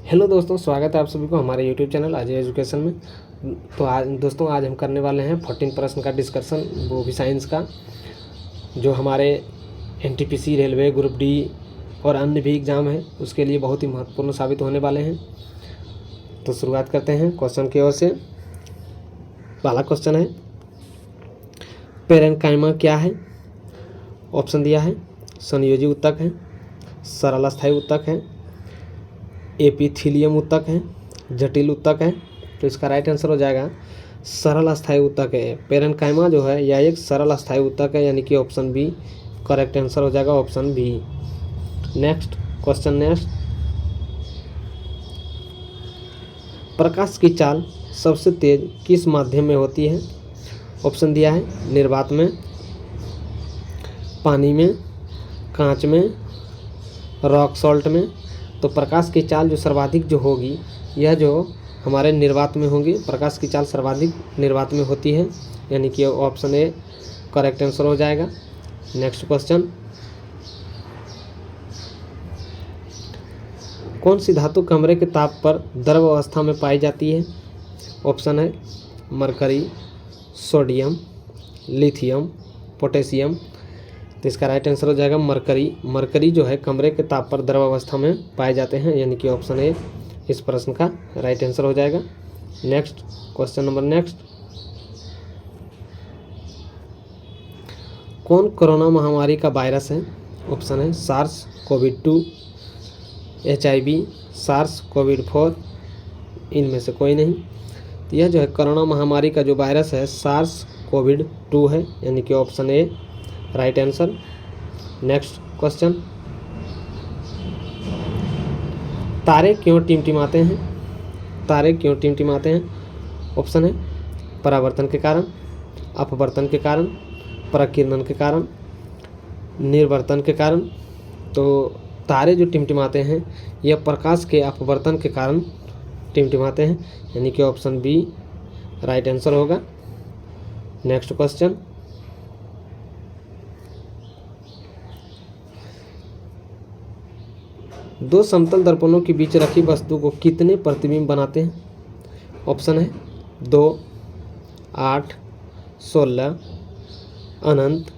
Hello दोस्तों, स्वागत है आप सभी को हमारे यूट्यूब चैनल अजय एजुकेशन में। तो आज हम करने वाले हैं 14 प्रश्न का डिस्कशन, वो भी साइंस का, जो हमारे एनटीपीसी, रेलवे, ग्रुप डी और अन्य भी एग्ज़ाम है उसके लिए बहुत ही महत्वपूर्ण साबित होने वाले हैं। तो शुरुआत करते हैं क्वेश्चन की ओर से। पहला क्वेश्चन है, पेरेन्काइमा क्या है? ऑप्शन दिया है, संयोजी ऊतक है, सरल अस्थायी ऊतक है, एपिथीलियम ऊतक है, जटिल ऊतक है। तो इसका राइट आंसर हो जाएगा सरल अस्थायी ऊतक है। पेरेन्काइमा जो है यह एक सरल अस्थायी ऊतक है, यानी कि ऑप्शन बी करेक्ट आंसर हो जाएगा, ऑप्शन बी। नेक्स्ट क्वेश्चन, प्रकाश की चाल सबसे तेज किस माध्यम में होती है? ऑप्शन दिया है, निर्वात में, पानी में, कांच में, रॉक सॉल्ट में। तो प्रकाश की चाल जो सर्वाधिक जो होगी, यह जो हमारे निर्वात में होगी। प्रकाश की चाल सर्वाधिक निर्वात में होती है, यानी कि ऑप्शन ए करेक्ट आंसर हो जाएगा। नेक्स्ट क्वेश्चन, कौन सी धातु कमरे के ताप पर द्रव अवस्था में पाई जाती है? ऑप्शन है, मरकरी, सोडियम, लिथियम, पोटेशियम। तो इसका राइट आंसर हो जाएगा मरकरी। मरकरी जो है कमरे के ताप पर द्रव अवस्था में पाए जाते हैं, यानी कि ऑप्शन ए इस प्रश्न का राइट आंसर हो जाएगा। नेक्स्ट क्वेश्चन नंबर, कौन कोरोना महामारी का वायरस है? ऑप्शन है, सार्स कोविड-2, HIV, सार्स कोविड-4, इनमें से कोई नहीं। तो यह जो है कोरोना महामारी का जो वायरस है सार्स कोविड-2 है, यानी कि option A right answer. Next question, तारे क्यों टिमटिमाते हैं? तारे क्यों टिमटिमाते हैं? ऑप्शन है, परावर्तन के कारण, अपवर्तन के कारण, प्रकीर्णन के कारण, निर्वर्तन के कारण। तो तारे जो टिमटिमाते हैं यह प्रकाश के अपवर्तन के कारण टिमटिमाते हैं, यानी कि ऑप्शन बी राइट आंसर होगा। नेक्स्ट क्वेश्चन, दो समतल दर्पणों के बीच रखी वस्तु को कितने प्रतिबिंब बनाते हैं? ऑप्शन है, 2, 8, 16, अनंत।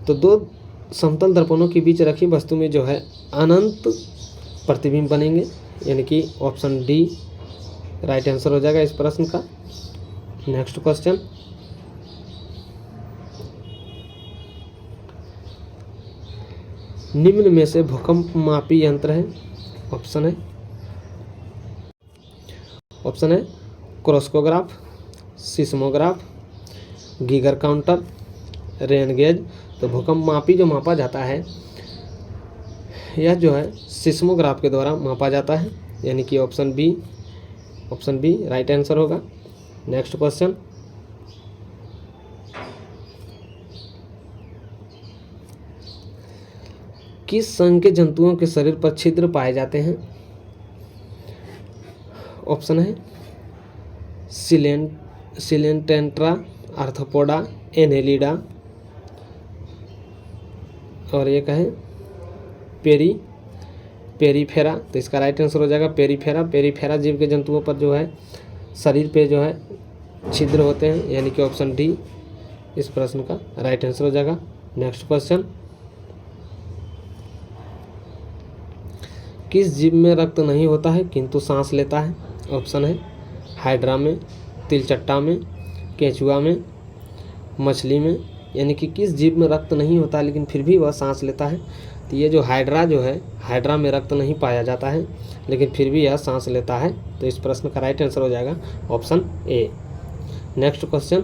तो दो समतल दर्पणों के बीच रखी वस्तु में जो है अनंत प्रतिबिंब बनेंगे, यानी कि ऑप्शन डी राइट आंसर हो जाएगा इस प्रश्न का। नेक्स्ट क्वेश्चन, निम्न में से भूकंप मापी यंत्र है? ऑप्शन है crescograph, seismograph, Geiger counter, rain gauge. तो भूकंप मापी जो मापा जाता है यह जो है सिस्मोग्राफ के द्वारा मापा जाता है, यानी कि ऑप्शन बी राइट आंसर होगा। नेक्स्ट क्वेश्चन, किस संघ के जंतुओं के शरीर पर छिद्र पाए जाते हैं? ऑप्शन है, सिलेंटेंट्रा, आर्थ्रोपोडा, एनेलिडा, और एक है पेरीफेरा। तो इसका राइट आंसर हो जाएगा पेरीफेरा। पेरीफेरा जीव के जंतुओं पर जो है शरीर पे जो है छिद्र होते हैं, यानी कि ऑप्शन डी इस प्रश्न का राइट आंसर हो जाएगा। नेक्स्ट क्वेश्चन, किस जीव में रक्त नहीं होता है किंतु सांस लेता है? ऑप्शन है, हाइड्रा में, तिलचट्टा में, केंचुआ में, मछली में। यानी कि किस जीव में रक्त नहीं होता है लेकिन फिर भी वह सांस लेता है? तो ये जो हाइड्रा जो है, हाइड्रा में रक्त नहीं पाया जाता है लेकिन फिर भी यह सांस लेता है। तो इस प्रश्न का राइट आंसर हो जाएगा ऑप्शन ए। नेक्स्ट क्वेश्चन,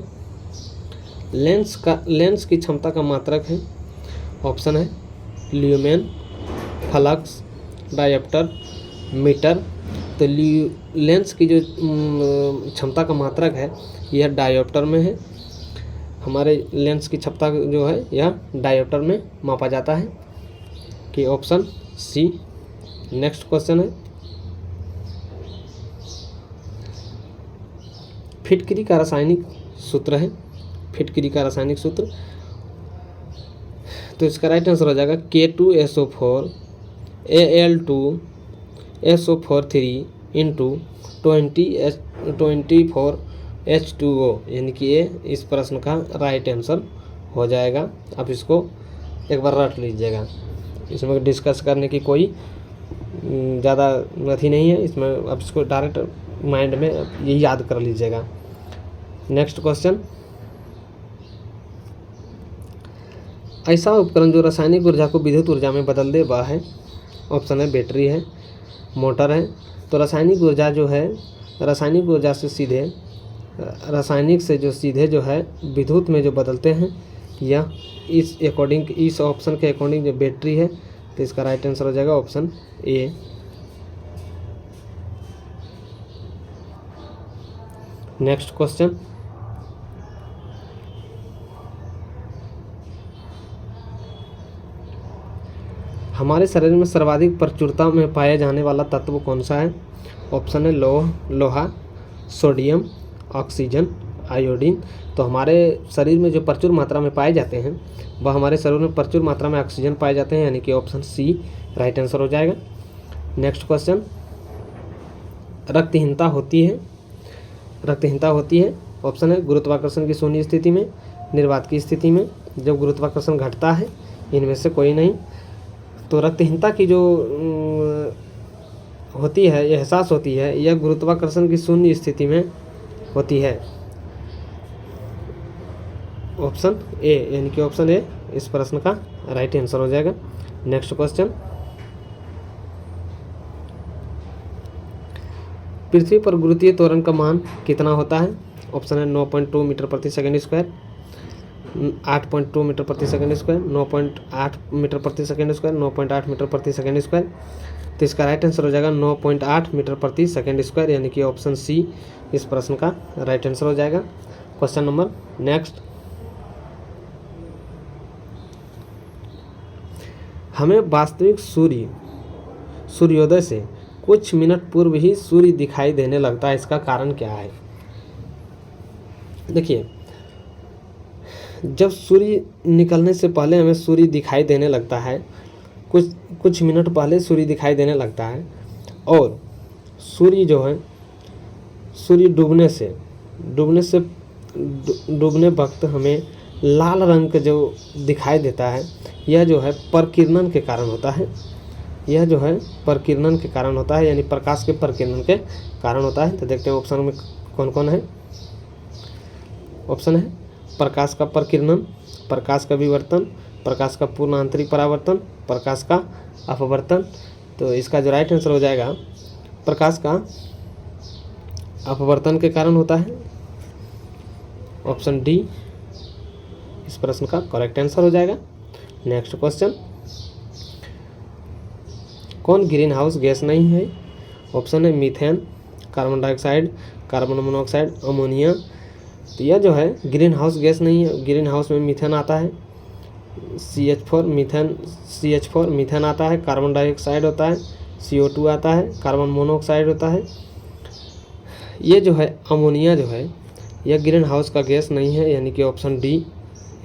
लेंस की क्षमता का मात्रक है? ऑप्शन है, ल्यूमेन, फ्लक्स, डायोप्टर, मीटर। तो लेंस की जो क्षमता का मात्रक है यह डायोप्टर में है। हमारे लेंस की क्षमता जो है यह डायोप्टर में मापा जाता है, कि ऑप्शन सी। नेक्स्ट क्वेश्चन है, फिटकरी का रासायनिक सूत्र है? फिटकरी का रासायनिक सूत्र, तो इसका राइट आंसर हो जाएगा K2SO4 Al2 SO4 into 24H2O, यानी कि ये इस प्रश्न का राइट आंसर हो जाएगा। आप इसको एक बार रट लीजिएगा, इसमें डिस्कस करने की कोई ज़्यादा अथी नहीं है, इसमें आप इसको डायरेक्ट माइंड में ये याद कर लीजिएगा। नेक्स्ट क्वेश्चन, ऐसा उपकरण जो रासायनिक ऊर्जा को विद्युत ऊर्जा में बदल दे वह है। ऑप्शन है बैटरी है, मोटर है। तो रासायनिक ऊर्जा जो है, रासायनिक ऊर्जा से सीधे, रासायनिक से जो सीधे जो है विद्युत में जो बदलते हैं, यह इस अकॉर्डिंग, इस ऑप्शन के अकॉर्डिंग जो बैटरी है, तो इसका राइट आंसर हो जाएगा ऑप्शन ए। नेक्स्ट क्वेश्चन, हमारे शरीर में सर्वाधिक प्रचुरता में पाया जाने वाला तत्व कौन सा है। ऑप्शन है लोहा, सोडियम, ऑक्सीजन, आयोडीन। तो हमारे शरीर में जो प्रचुर मात्रा में पाए जाते हैं वह हमारे शरीर में प्रचुर मात्रा में ऑक्सीजन पाए जाते हैं, यानी कि ऑप्शन सी राइट आंसर हो जाएगा। नेक्स्ट क्वेश्चन, रक्तहीनता होती है, रक्तहीनता होती है। ऑप्शन है गुरुत्वाकर्षण की शून्य स्थिति में, निर्वात की स्थिति में, जब गुरुत्वाकर्षण घटता है, इनमें से कोई नहीं। तो रक्तहीनता की जो होती है, एहसास होती है, यह गुरुत्वाकर्षण की शून्य स्थिति में होती है। ऑप्शन ए, यानी कि ऑप्शन ए इस प्रश्न का राइट आंसर हो जाएगा। नेक्स्ट क्वेश्चन, पृथ्वी पर गुरुत्वीय त्वरण का मान कितना होता है। ऑप्शन है 9.2 मीटर प्रति सेकंड स्क्वायर, 8.2 मीटर प्रति सेकंड स्क्वायर, 9.8 मीटर प्रति सेकंड स्क्वायर, 9.8 मीटर प्रति सेकंड स्क्वायर। तो इसका राइट आंसर हो जाएगा 9.8 मीटर प्रति सेकंड स्क्वायर, यानी कि ऑप्शन सी इस प्रश्न का राइट आंसर हो जाएगा। क्वेश्चन नंबर नेक्स्ट, हमें वास्तविक सूर्योदय से कुछ मिनट पूर्व ही सूर्य दिखाई देने लगता है, इसका कारण क्या है। देखिए, जब सूर्य निकलने से पहले हमें सूर्य दिखाई देने लगता है, कुछ मिनट पहले सूर्य दिखाई देने लगता है, और सूर्य जो है, सूर्य डूबने वक्त हमें लाल रंग का जो दिखाई देता है, यह जो है प्रकिरणन के कारण होता है। यह जो है प्रकिरणन के कारण होता है, यानी प्रकाश के प्रकिरणन के कारण होता है। तो देखते हैं ऑप्शन में कौन कौन है। ऑप्शन है प्रकाश का प्रकिरणन, प्रकाश का विवर्तन, प्रकाश का पूर्ण आंतरिक परावर्तन, प्रकाश का अपवर्तन। तो इसका जो राइट आंसर हो जाएगा, प्रकाश का अपवर्तन के कारण होता है। ऑप्शन डी इस प्रश्न का करेक्ट आंसर हो जाएगा। नेक्स्ट क्वेश्चन, कौन ग्रीन हाउस गैस नहीं है। ऑप्शन है methane, carbon dioxide, carbon monoxide, ammonia. तो यह जो है ग्रीन हाउस गैस नहीं है। ग्रीन हाउस में मीथेन आता है, CH4 मीथेन आता है, कार्बन डाइऑक्साइड होता है, CO2 आता है, कार्बन मोनोऑक्साइड होता है। ये जो है अमोनिया जो है, यह ग्रीन हाउस का गैस नहीं है, यानी कि ऑप्शन डी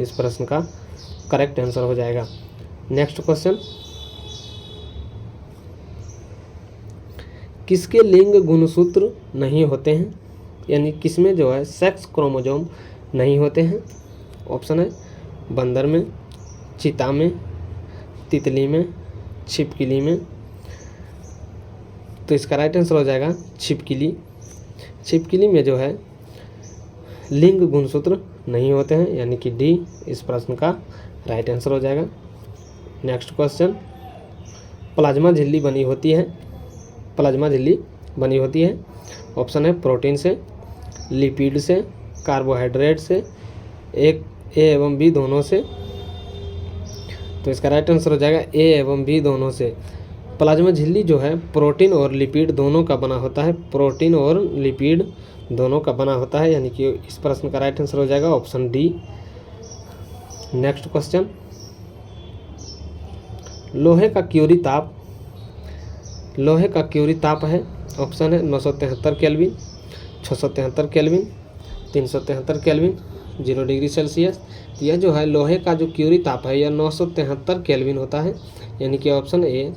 इस प्रश्न का करेक्ट आंसर हो जाएगा। नेक्स्ट क्वेश्चन, किसके लिंग गुणसूत्र नहीं होते हैं, यानी किसमें जो है सेक्स क्रोमोसोम नहीं होते हैं। ऑप्शन है बंदर में, चीता में, तितली में, छिपकली में। तो इसका राइट आंसर हो जाएगा छिपकली। छिपकली में जो है लिंग गुणसूत्र नहीं होते हैं, यानी कि डी इस प्रश्न का राइट आंसर हो जाएगा। नेक्स्ट क्वेश्चन, प्लाज्मा झिल्ली बनी होती है, प्लाज्मा झिल्ली बनी होती है। ऑप्शन है प्रोटीन से, लिपिड से, कार्बोहाइड्रेट से, ए एवं बी दोनों से। तो इसका राइट आंसर हो जाएगा ए एवं बी दोनों से। प्लाज्मा झिल्ली जो है प्रोटीन और लिपिड दोनों का बना होता है, प्रोटीन और लिपिड दोनों का बना होता है, यानी कि इस प्रश्न का राइट आंसर हो जाएगा ऑप्शन डी। नेक्स्ट क्वेश्चन, लोहे का क्यूरी ताप है। ऑप्शन है 973 kelvin, 673 kelvin, 373 kelvin, 0 degree Celsius. तो यह जो है लोहे का जो क्यूरी ताप है, यह 973 केल्विन होता है, यानी कि ऑप्शन ए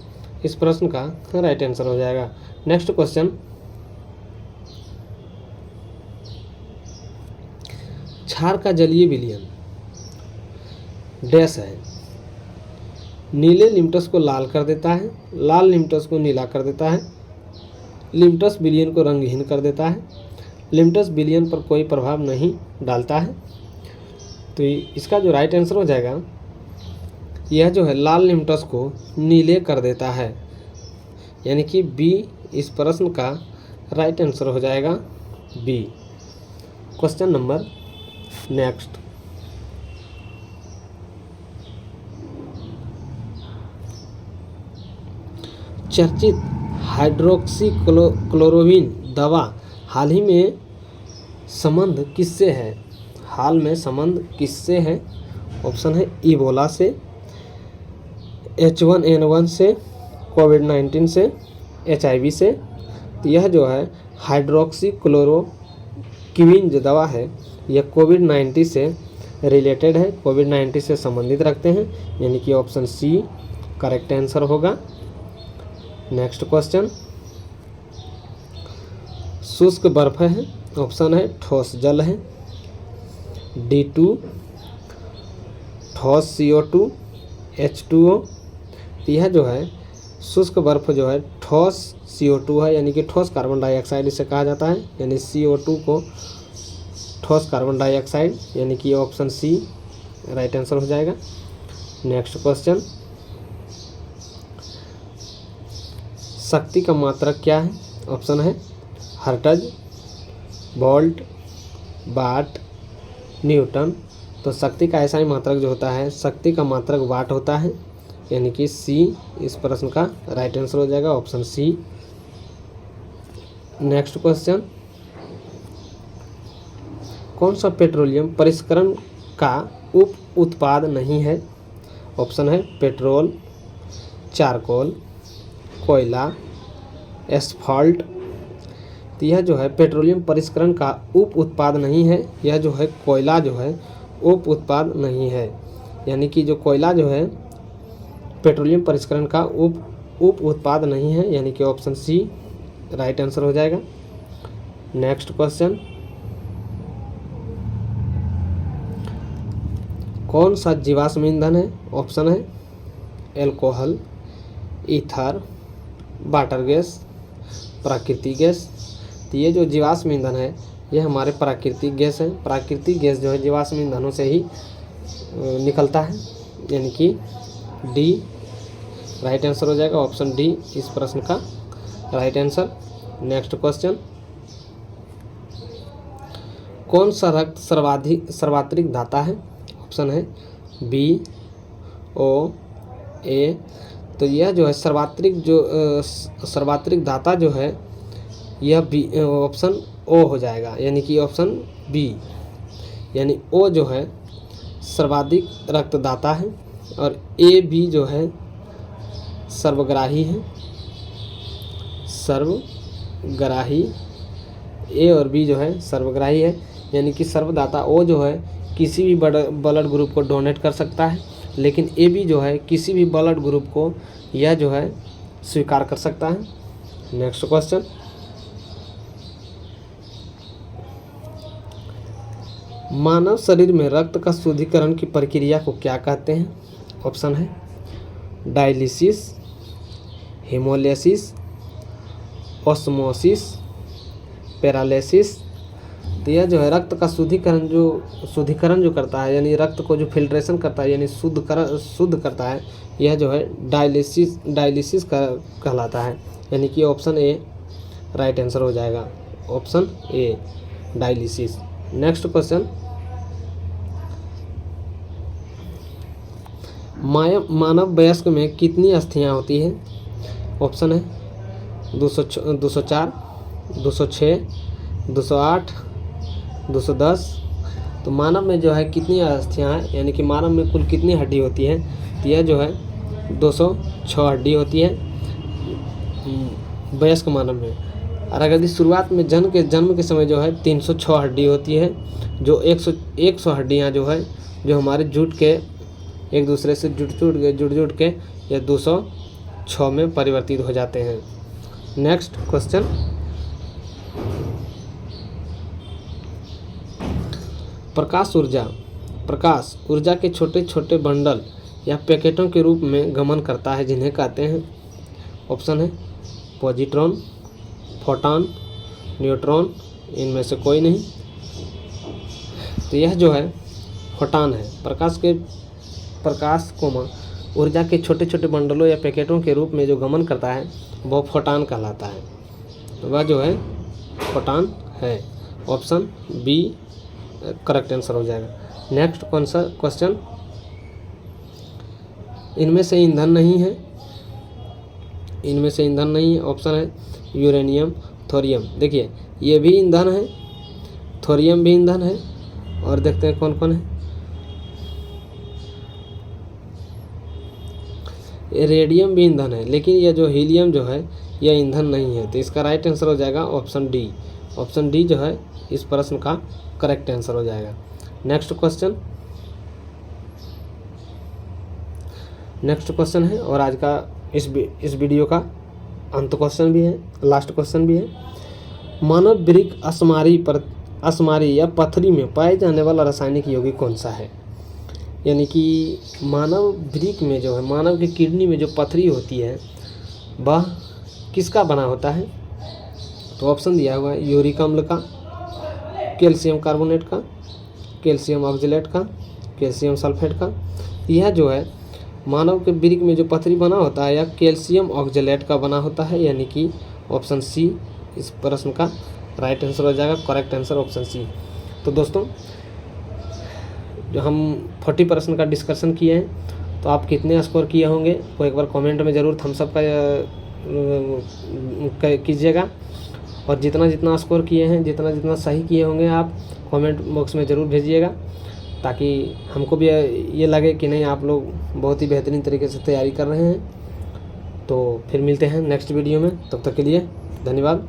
इस प्रश्न का राइट आंसर हो जाएगा। नेक्स्ट क्वेश्चन, क्षार का जलीय विलयन डैश है। नीले लिम्टस को लाल कर देता है, लाल लिम्टस को नीला कर देता है, लिम्टस विलयन को रंगहीन कर देता है, लिम्टस विलयन पर कोई प्रभाव नहीं डालता है। तो इसका जो राइट आंसर हो जाएगा, यह जो है लाल लिम्टस को नीले कर देता है, यानी कि बी इस प्रश्न का राइट आंसर हो जाएगा बी। क्वेश्चन नंबर नेक्स्ट, चर्चित हाइड्रोक्सीक्लोरोक्विन दवा हाल ही में संबंध किससे है? हाल में संबंध किससे है? ऑप्शन है इबोला से, H1N1 से, कोविड-19 से, HIV से। तो यह जो है हाइड्रोक्सीक्लोरोक्विन जो दवा है यह कोविड-19 से रिलेटेड है, कोविड-19 से संबंधित रखते हैं, यानी कि ऑप्शन सी करेक्ट आंसर होगा। नेक्स्ट क्वेश्चन, शुष्क बर्फ है, ऑप्शन है ठोस जल है, D2, ठोस CO2, H2O। तो यह जो है शुष्क बर्फ जो है ठोस CO2 है, यानी कि ठोस कार्बन डाइऑक्साइड इसे कहा जाता है, यानी CO2 को ठोस कार्बन डाइऑक्साइड, यानी कि ऑप्शन सी राइट आंसर हो जाएगा। नेक्स्ट क्वेश्चन, शक्ति का मात्रक क्या है? ऑप्शन है हर्ट्ज, वोल्ट, वाट, न्यूटन। तो शक्ति का ऐसा ही मात्रक जो होता है, शक्ति का मात्रक वाट होता है, यानी कि सी इस प्रश्न का राइट आंसर हो जाएगा, ऑप्शन सी। नेक्स्ट क्वेश्चन, कौन सा पेट्रोलियम परिष्करण का उप उत्पाद नहीं है? ऑप्शन है पेट्रोल, चारकोल, कोयला, एस्फाल्ट। तो यह जो है पेट्रोलियम परिष्करण का उप उत्पाद नहीं है, यह जो है कोयला जो है उप उत्पाद नहीं है, यानी कि जो कोयला जो है पेट्रोलियम परिष्करण का उप उत्पाद नहीं है, यानी कि ऑप्शन सी राइट आंसर हो जाएगा। नेक्स्ट क्वेश्चन, कौन सा जीवाश्म ईंधन है? ऑप्शन है एल्कोहल, ईथर, वाटर गैस, प्राकृतिक गैस। तो ये जो जीवाश्म ईंधन है ये हमारे प्राकृतिक गैस है, प्राकृतिक गैस जो है जीवाश्म ईंधनों से ही निकलता है, यानी कि डी राइट आंसर हो जाएगा, ऑप्शन डी इस प्रश्न का राइट आंसर। नेक्स्ट क्वेश्चन, कौन सा रक्त सर्वाधिक धाता है? ऑप्शन है बी, ओ, ए। तो यह जो है सर्वाधिक धाता जो है यह बी ऑप्शन ओ हो जाएगा, यानी कि ऑप्शन बी, यानी ओ जो है सर्वाधिक रक्तदाता है और ए बी जो है सर्वग्राही है, सर्वग्राही। ए और बी जो है सर्वग्राही है, यानी कि सर्वदाता ओ जो है किसी भी ब्लड ग्रुप को डोनेट कर सकता है, लेकिन ए बी जो है किसी भी ब्लड ग्रुप को यह जो है स्वीकार कर सकता है। नेक्स्ट क्वेश्चन, मानव शरीर में रक्त का शुद्धिकरण की प्रक्रिया को क्या कहते हैं? ऑप्शन है डायलिसिस, हेमोलिसिस, ऑस्मोसिस, पेरालिसिस। तो यह जो है रक्त का शुद्धिकरण जो करता है, यानी रक्त को जो फिल्ट्रेशन करता है, यानी शुद्ध करता है, यह जो है डायलिसिस कहलाता है, यानी कि ऑप्शन ए राइट आंसर हो जाएगा, option A dialysis. Next question, मानव वयस्क में कितनी अस्थियां होती हैं? ऑप्शन है 204, 206, 208, 210। तो मानव में जो है कितनी अस्थियां हैं, यानी कि मानव में कुल कितनी हड्डी होती है? तो यह जो है 206 हड्डी होती है वयस्क मानव में। और अगर शुरुआत में जन्म के समय जो है 306 हड्डी होती है, जो 100 हड्डियाँ जो है जो हमारे जुट के एक दूसरे से जुट के यह 206 6 में परिवर्तित हो जाते हैं। नेक्स्ट क्वेश्चन, प्रकाश ऊर्जा के छोटे छोटे बंडल या पैकेटों के रूप में गमन करता है, जिन्हें कहते हैं। ऑप्शन है पॉजिट्रॉन, फोटॉन, न्यूट्रॉन, इनमें से कोई नहीं। तो यह जो है फोटॉन है। प्रकाश को ऊर्जा के छोटे छोटे बंडलों या पैकेटों के रूप में जो गमन करता है वो फोटॉन कहलाता है। तो वह जो है फोटॉन है। ऑप्शन बी करेक्ट आंसर हो जाएगा। नेक्स्ट क्वेश्चन, इनमें से ईंधन नहीं है। ऑप्शन है यूरेनियम, थोरियम। देखिए ये भी ईंधन है, थोरियम भी ईंधन है, और देखते हैं कौन कौन है। रेडियम भी ईंधन है, लेकिन यह जो हीलियम जो है यह ईंधन नहीं है। तो इसका राइट आंसर हो जाएगा ऑप्शन डी। ऑप्शन डी जो है इस प्रश्न का करेक्ट आंसर हो जाएगा। नेक्स्ट क्वेश्चन है, और आज का इस वीडियो का अंत क्वेश्चन भी है, लास्ट क्वेश्चन भी है। मानव वृक्क असमारी या पथरी में पाए जाने वाला रासायनिक यौगिक कौन सा है? यानी कि मानव वृक्क में जो है, मानव की किडनी में जो पथरी होती है वह किसका बना होता है? तो ऑप्शन दिया हुआ है यूरिक अम्ल का, कैल्शियम कार्बोनेट का, कैल्शियम ऑक्जेलेट का, कैल्शियम सल्फेट का। यह जो है मानव के वृक्क में जो पथरी बना होता है या कैल्शियम ऑक्जेलेट का बना होता है, यानी कि ऑप्शन सी इस प्रश्न का राइट आंसर हो जाएगा। Correct answer option C. तो दोस्तों जो हम 40 प्रश्न का डिस्कशन किए हैं, तो आप कितने स्कोर किए होंगे वो एक बार कमेंट में ज़रूर थम्स अप कीजिएगा। और जितना स्कोर किए हैं, जितना सही किए होंगे आप कमेंट बॉक्स में ज़रूर भेजिएगा, ताकि हमको भी ये लगे कि नहीं आप लोग बहुत ही बेहतरीन तरीके से तैयारी कर रहे हैं। तो फिर मिलते हैं नेक्स्ट वीडियो में, तब तक के लिए धन्यवाद।